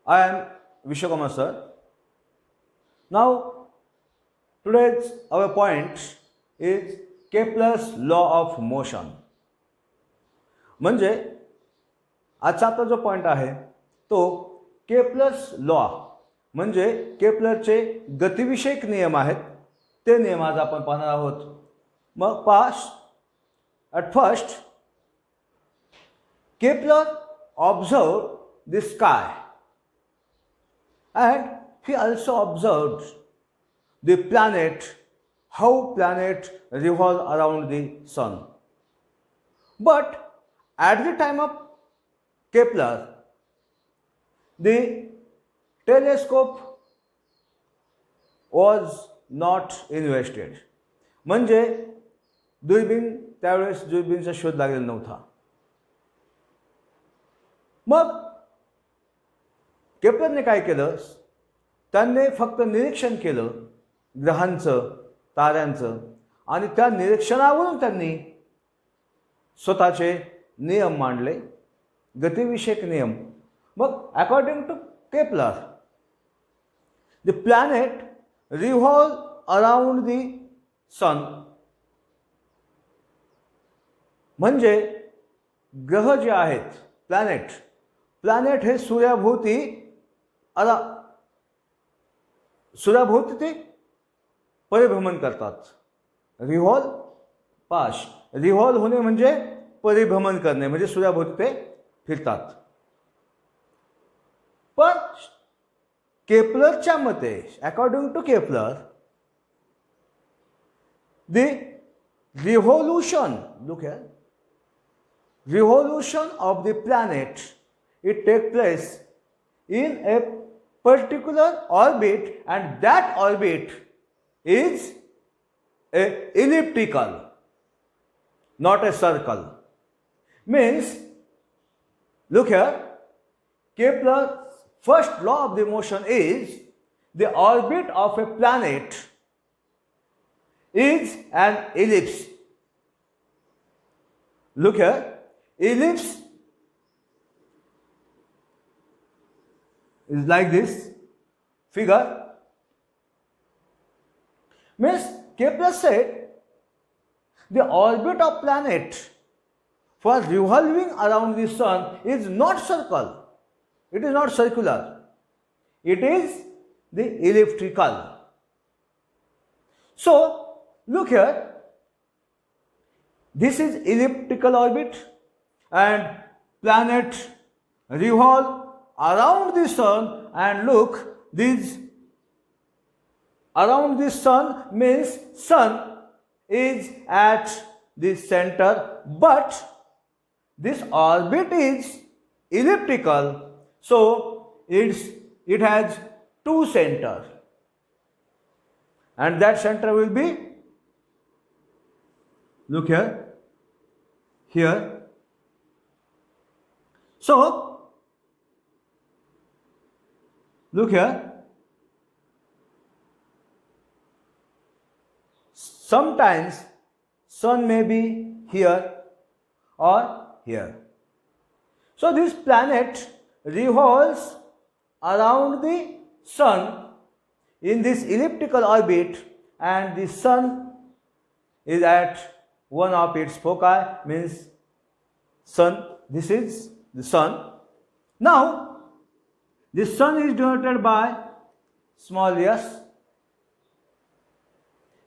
I am Vishwakarma sir. Now, today's our point is Kepler's law of motion. म्हणजे आजचा आपला जो point आहे तो केप्लर्स लॉ म्हणजे केप्लरचे गतिविषयक नियम आहेत ते नियम आज आपण पाहणार आहोत. मग at first Kepler observed the sky and he also observed the planet, how planet revolve around the sun. But at the time of Kepler, the telescope was not invented. म्हणजे दुर्बीण त्यावेळेस दुर्बीणचा शोध लागलेला नव्हता. मग केप्लरने काय केलं, त्यांनी फक्त निरीक्षण केलं ग्रहांचं, ताऱ्यांचं, आणि त्या निरीक्षणावरून त्यांनी स्वतःचे नियम मांडले, गतिविषयक नियम. मग according to Kepler the planet revolve around the sun. म्हणजे ग्रह जे आहेत प्लॅनेट हे सूर्याभोवती ते परिभ्रमण करतात. रिव्हॉल्व होणे म्हणजे परिभ्रमण करणे, म्हणजे सूर्याभोवती ते फिरतात. पण केप्लरच्या मते, according to Kepler, the revolution of the planet, it take place in a particular orbit, and that orbit is a elliptical, not a circle. Means, look here, Kepler's first law of the motion is the orbit of a planet is an ellipse. Look here, ellipse is like this figure. Means Kepler said the orbit of planet for revolving around the sun is not circle. It is not circular. It is the elliptical. So look here, this is elliptical orbit and planet revolve around the sun, and look, this around the sun means sun is at the center, but this orbit is elliptical, so it has two centers, and that center will be, look here. So look here, sometimes sun may be here or here. So this planet revolves around the sun in this elliptical orbit, and the sun is at one of its foci, means sun. This is the sun. Now the sun is denoted by small s,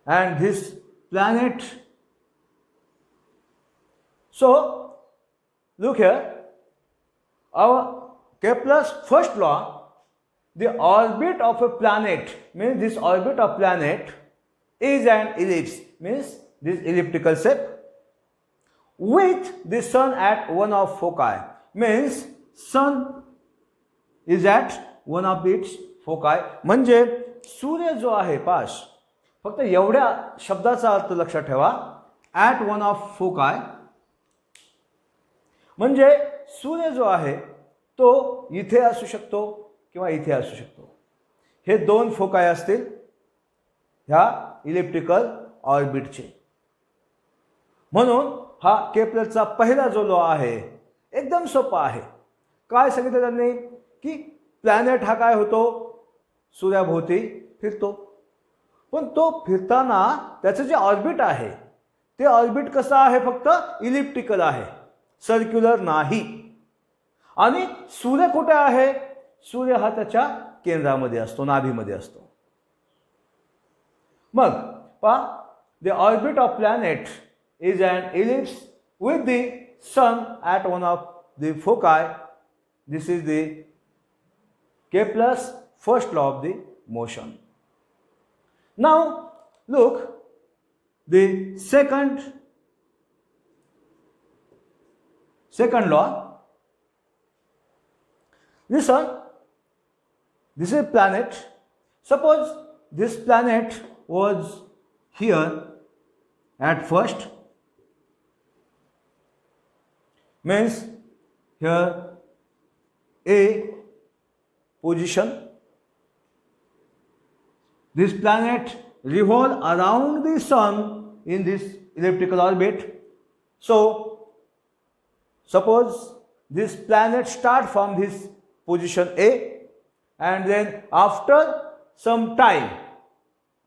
and this planet. So look here, our Kepler's first law, the orbit of a planet, means this orbit of planet is an ellipse, means this elliptical shape, with the sun at one of foci, means sun is at one of its foci. म्हणजे सूर्य जो आहे पाश, फक्त एवढ्या शब्दाचा अर्थ लक्षात ठेवा, at one of foci. म्हणजे सूर्य जो आहे तो इथे असू शकतो किंवा इथे असू शकतो. हे दोन फोकाय असतील ह्या इलेक्ट्रिकल ऑर्बिटचे. म्हणून हा केप्लरचा पहिला जो लॉ आहे एकदम सोपा आहे. काय सांगितलं त्यांनी की प्लॅनेट हा काय होतो, सूर्याभोवती फिरतो. पण तो फिरताना त्याचं जे ऑर्बिट आहे ते ऑर्बिट कसं आहे, फक्त इलिप्टिकल आहे, सर्क्युलर नाही. आणि सूर्य कुठे आहे, सूर्य हा त्याच्या केंद्रामध्ये असतो, नाभीमध्ये असतो. मग पहा, the orbit of planet is an ellipse with the sun at one of the foci. This is the Kepler's first law of the motion. Now look the second law. Listen, this is a planet. Suppose this planet was here at first, means here A position. This planet revolves around the sun in this elliptical orbit. So suppose this planet start from this position A, and then after some time,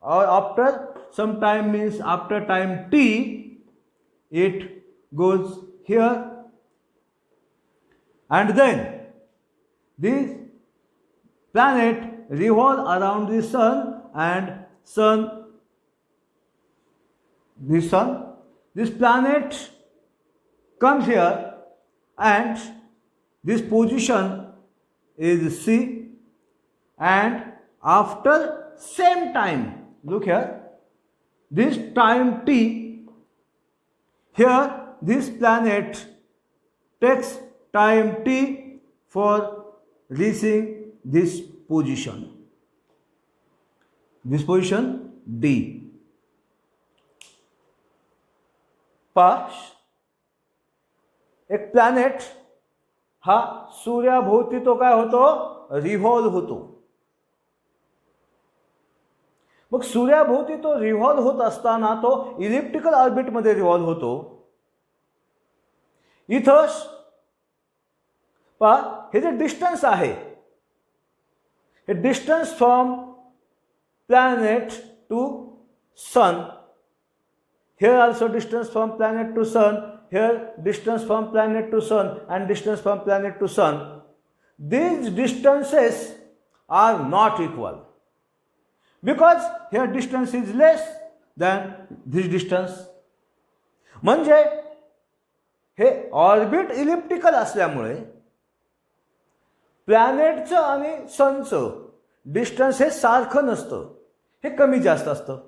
or after some time means after time t, it goes here, and then this planet revolve around the sun, and this planet comes here, and this position is C, and after same time, look here, this time t, here this planet takes time t for reaching this position D. पाश एक planet हा सूर्याभोवती तो काय होतो, revolve होतो. मग सूर्याभोवती तो revolve होत असताना तो इलिप्टिकल ऑर्बिट मध्ये रिव्हॉल्व होतो. इथं पहा, हे जे डिस्टन्स आहे, हे distance from planet to sun, here also distance from planet to sun, here distance from planet to sun, and distance from planet to sun. These distances are not equal because here distance is less than this distance. म्हणजे हे orbit elliptical असल्यामुळे प्लॅनेटचं आणि सनचं distance हे सारखं नसतं, हे कमी जास्त असतं.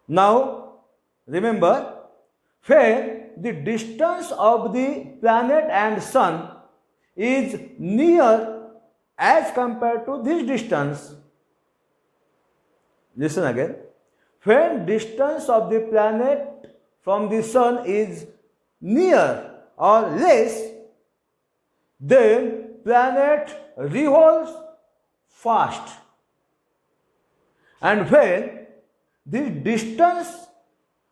Now remember, when the distance of the planet and sun is near as compared to this distance, listen again, when distance of the planet from the sun is near or less, then planet revolves fast, and when the distance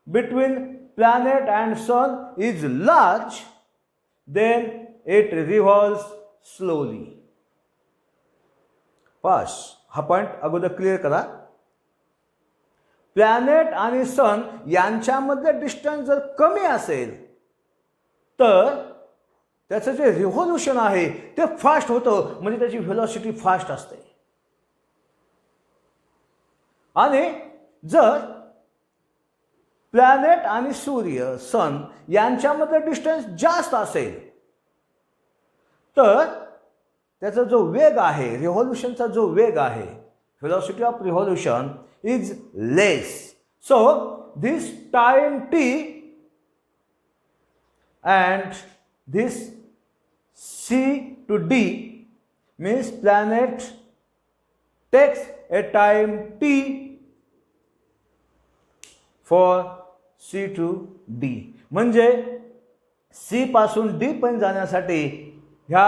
between planet and sun is large, then it revolves slowly. पास हा point अगोदर clear करा. Planet आणि सन यांच्यामध्ये distance जर कमी असेल तर त्याचं जे रिव्हॉल्युशन आहे ते फास्ट होतं, म्हणजे त्याची व्हेलॉसिटी फास्ट असते. आणि जर प्लॅनेट आणि सूर्य सन यांच्यामध्ये डिस्टन्स जास्त असेल तर त्याचा जो वेग आहे, रिव्हॉल्युशनचा जो वेग आहे, velocity of revolution is less. So this time T and this C to D means planet takes a time t for C to D. म्हणजे C पासून D पर्यंत जाण्यासाठी ह्या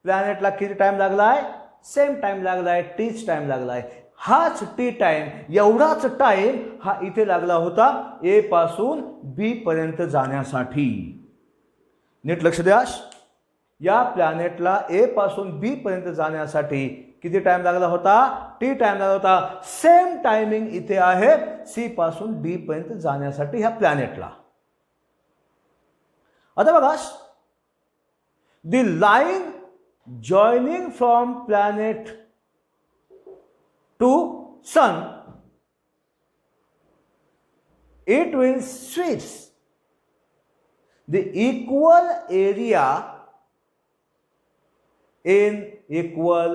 प्लॅनेटला किती टाइम लागलाय, सेम टाइम लागलाय, टीच टाइम लागलाय. हाच टी टाइम, एवढाच टाइम हा इथे लागला होता ए पासून बी पर्यंत जाण्यासाठी. नीट लक्ष द्या. या प्लॅनेटला ए पासून बी पर्यंत जाण्यासाठी किती टाइम लागला होता? टी टाइम लागला होता. सेम टायमिंग इथे आहे सी पासून डी पर्यंत जाण्यासाठी ह्या प्लॅनेटला. आता बघा, the line joining from planet to sun, it will switch the equal area in equal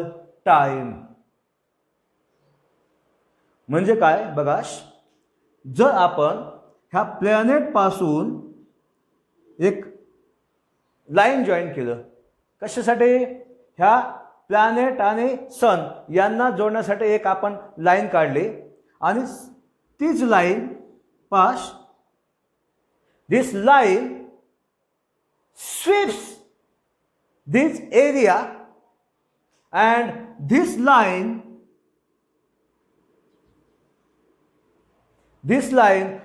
time. म्हणजे काय बघा, जर आपण ह्या प्लॅनेट पासून एक लाईन जॉईन केलं, कशासाठी? ह्या प्लॅनेट आणि सन यांना जोडण्यासाठी एक आपण लाईन काढली आणि तीच line pass, this line sweeps this area and this line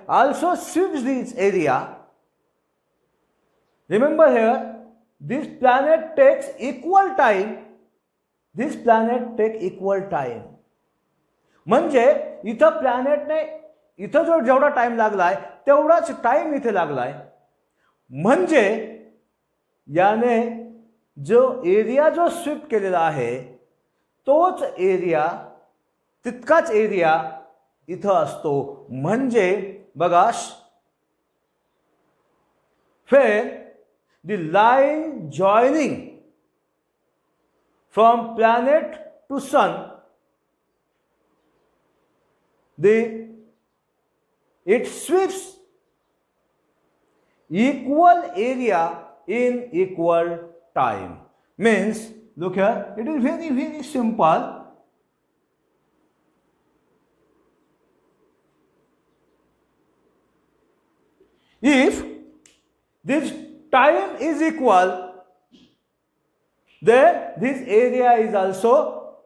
also sweeps this area. Remember here, this planet takes equal time. This planet take equal time. म्हणजे इथं प्लॅनेटने इथं जो जेवढा टाइम लागलाय तेवढाच टाइम इथे लागलाय. म्हणजे याने जो एरिया जो स्वीप केलेला आहे तोच एरिया, तितकाच एरिया इथं असतो. म्हणजे बघा, फिर the line joining from planet to sun, it sweeps equal area in equal time. Means, look here, it is very, very simple. If this time is equal, then this area is also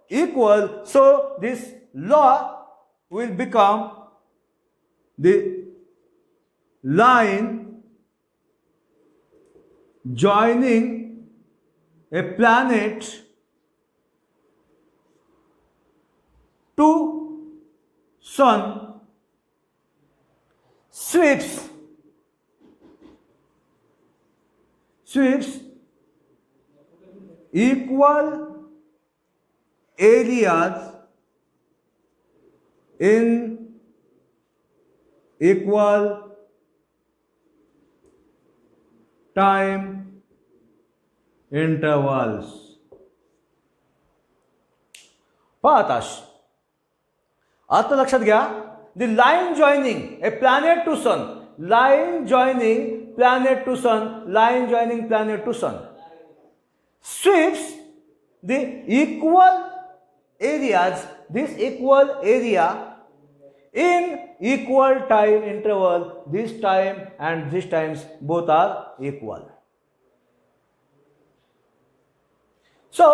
equal. So this law will become the line joining a planet to sun sweeps equal areas in equal time intervals. पाहताश आता लक्षात घ्या, the line joining a planet to sun, line joining planet to sun, line joining planet to sun sweeps the equal areas, this equal area in equal time interval. This time and this times both are equal. So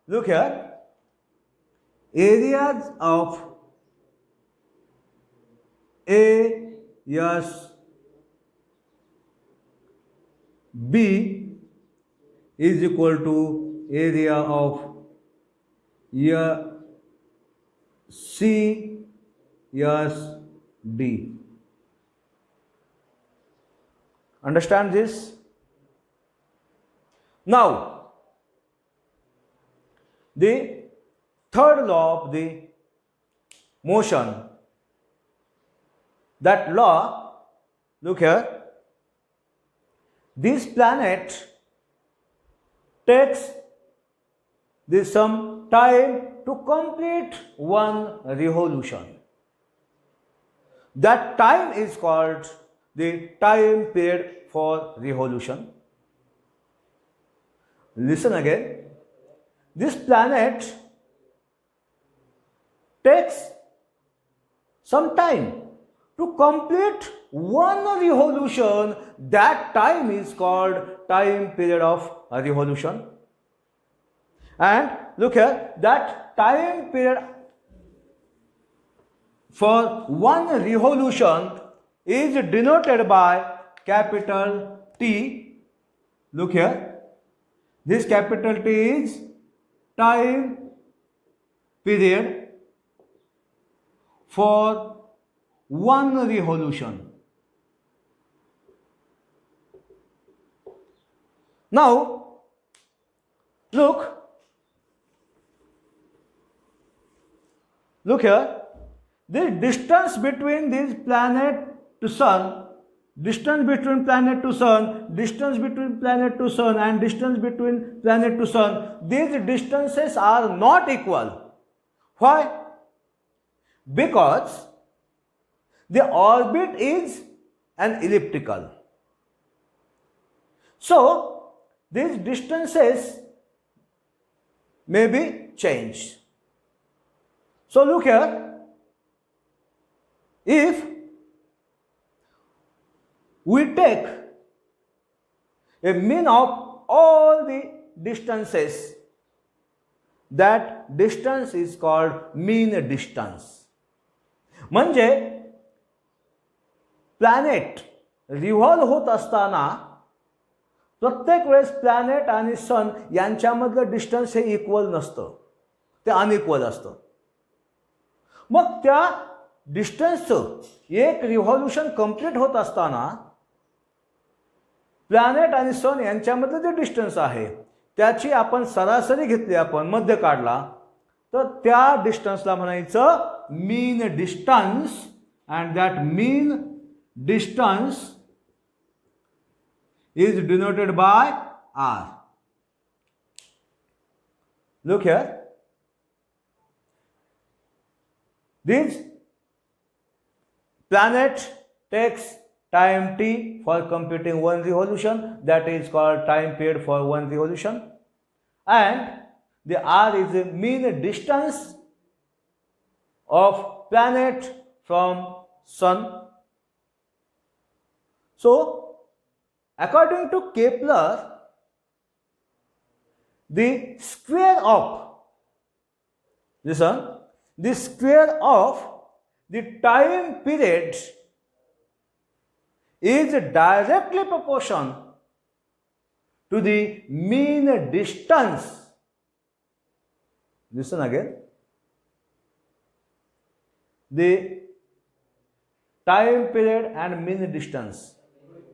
look here, areas of A, yes, B is equal to area of C, yes, D. Understand this? Now, the third law of the motion, that law, look here, this planet takes some time to complete one revolution. That time is called the time period for revolution. Listen again. This planet takes some time to complete one revolution. That time is called time period of revolution. And look here, that time period for one revolution is denoted by capital T. Look here, This capital T is time period for one revolution. Now, look here, the distance between this planet to sun, distance between planet to sun, distance between planet to sun and distance between planet to sun, these distances are not equal. Why? Because the orbit is an elliptical. So, these distances may be changed. So, look here, if we take a mean of all the distances, that distance is called mean distance. म्हणजे planet revolve होत असताना प्रत्येक वेळेस planet आणि सन यांच्यामधलं distance हे equal नसतं, ते unequal असतं. मग त्या डिस्टन्सचं एक रिव्हॉल्युशन कंप्लीट होत असताना प्लॅनेट आणि सन यांच्यामधलं जे डिस्टन्स आहे त्याची आपण सरासरी घेतली, आपण मध्य काढला, तर त्या डिस्टन्सला म्हणायचं mean distance, and that mean distance is denoted by r. Look here, this planet takes time t for computing one revolution, that is called time period for one revolution, and the r is the mean distance of planet from sun. So, according to Kepler, the square of, listen, the square of the time period is directly proportional to the mean distance. Listen again. The time period and mean distance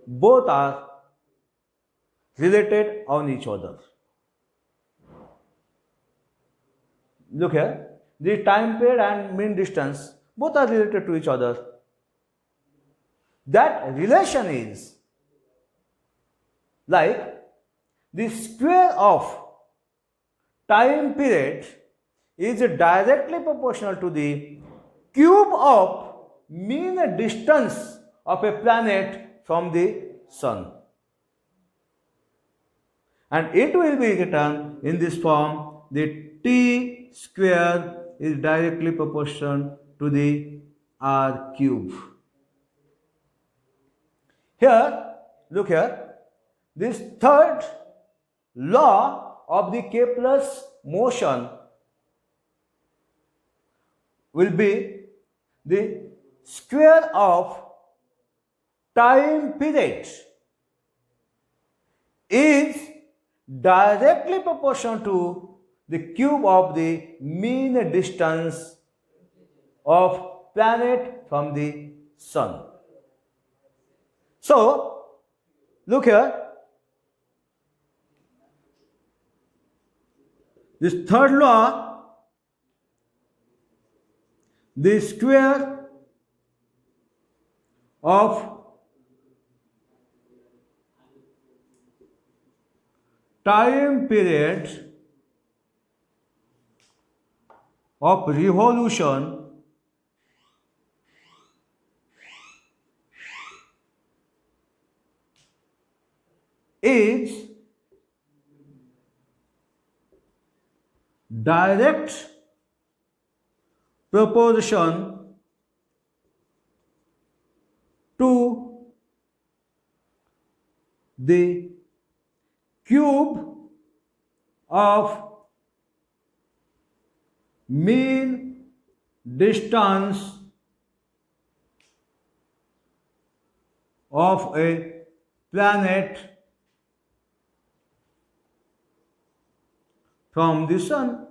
both are related on each other. Look here, the time period and mean distance both are related to each other. That relation is like the square of time period is directly proportional to the cube of mean distance of a planet from the sun, and it will be written in this form: the t square is directly proportional to the r cube. Here, look here, this third law of the Kepler's motion will be the square of time period is directly proportional to the cube of the mean distance of planet from the sun. So, look here, this third law, the square of time period of revolution is direct proportion to the cube of mean distance of a planet from the sun.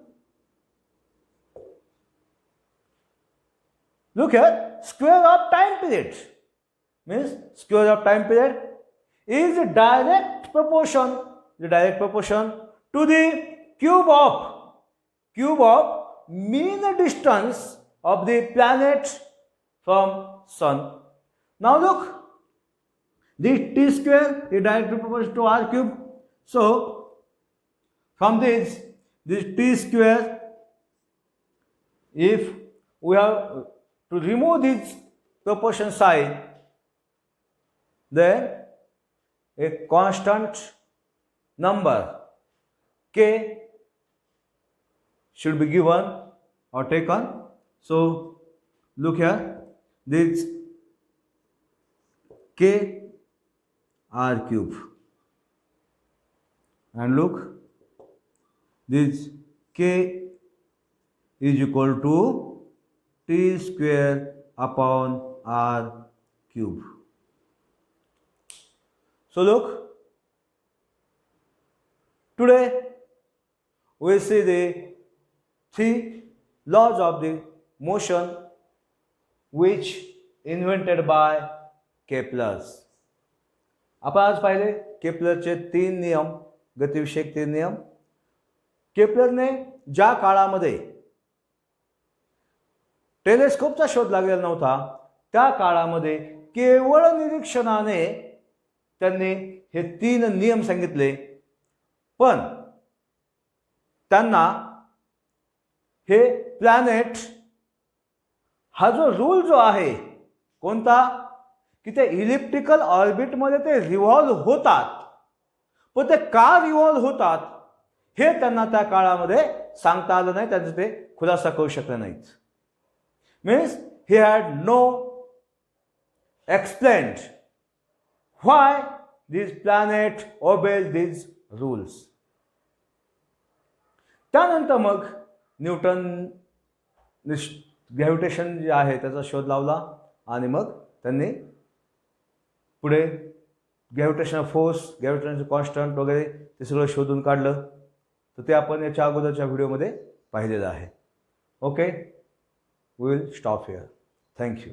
Look here, square of time period means square of time period is the direct proportion to the cube of mean distance of the planet from sun. Now look, this t square is directly proportional to r cube. So from this t square, if we have to remove this proportion sign, then a constant number k should be given or taken. So look here, this k r cube, and look, this k is equal to t square upon r cube. So look, today we see the three laws of the motion which invented by Kepler's. आपण आज पाहिले केपलरचे 3 नियम, गतिविषयक 3 नियम. केपलरने ज्या काळामध्ये टेलिस्कोपचा शोध लागलेला नव्हता त्या काळामध्ये केवळ निरीक्षणाने त्यांनी हे 3 नियम सांगितले. पण त्यांना हे प्लॅनेट हा जो रूल जो आहे कोणता की ते इलिप्टिकल ऑर्बिटमध्ये ते रिव्हॉल्व होतात, पण ते का रिव्हॉल्व होतात हे त्यांना त्या काळामध्ये सांगता आलं नाही, त्यांचं ते खुलासा करू शकले नाहीत. Means he had no explained why this planet obeys this rules. त्यानंतर मग न्यूटन ग्रॅव्हिटेशन जे आहे त्याचा शोध लावला आणि मग त्यांनी पुढे ग्रॅव्हिटेशनल फोर्स, ग्रॅव्हिटेशनल कॉन्स्टंट वगैरे ते सगळं शोधून काढलं. तर ते आपण याच्या अगोदरच्या व्हिडिओमध्ये पाहिलेलं आहे. Okay, we will stop here. Thank you.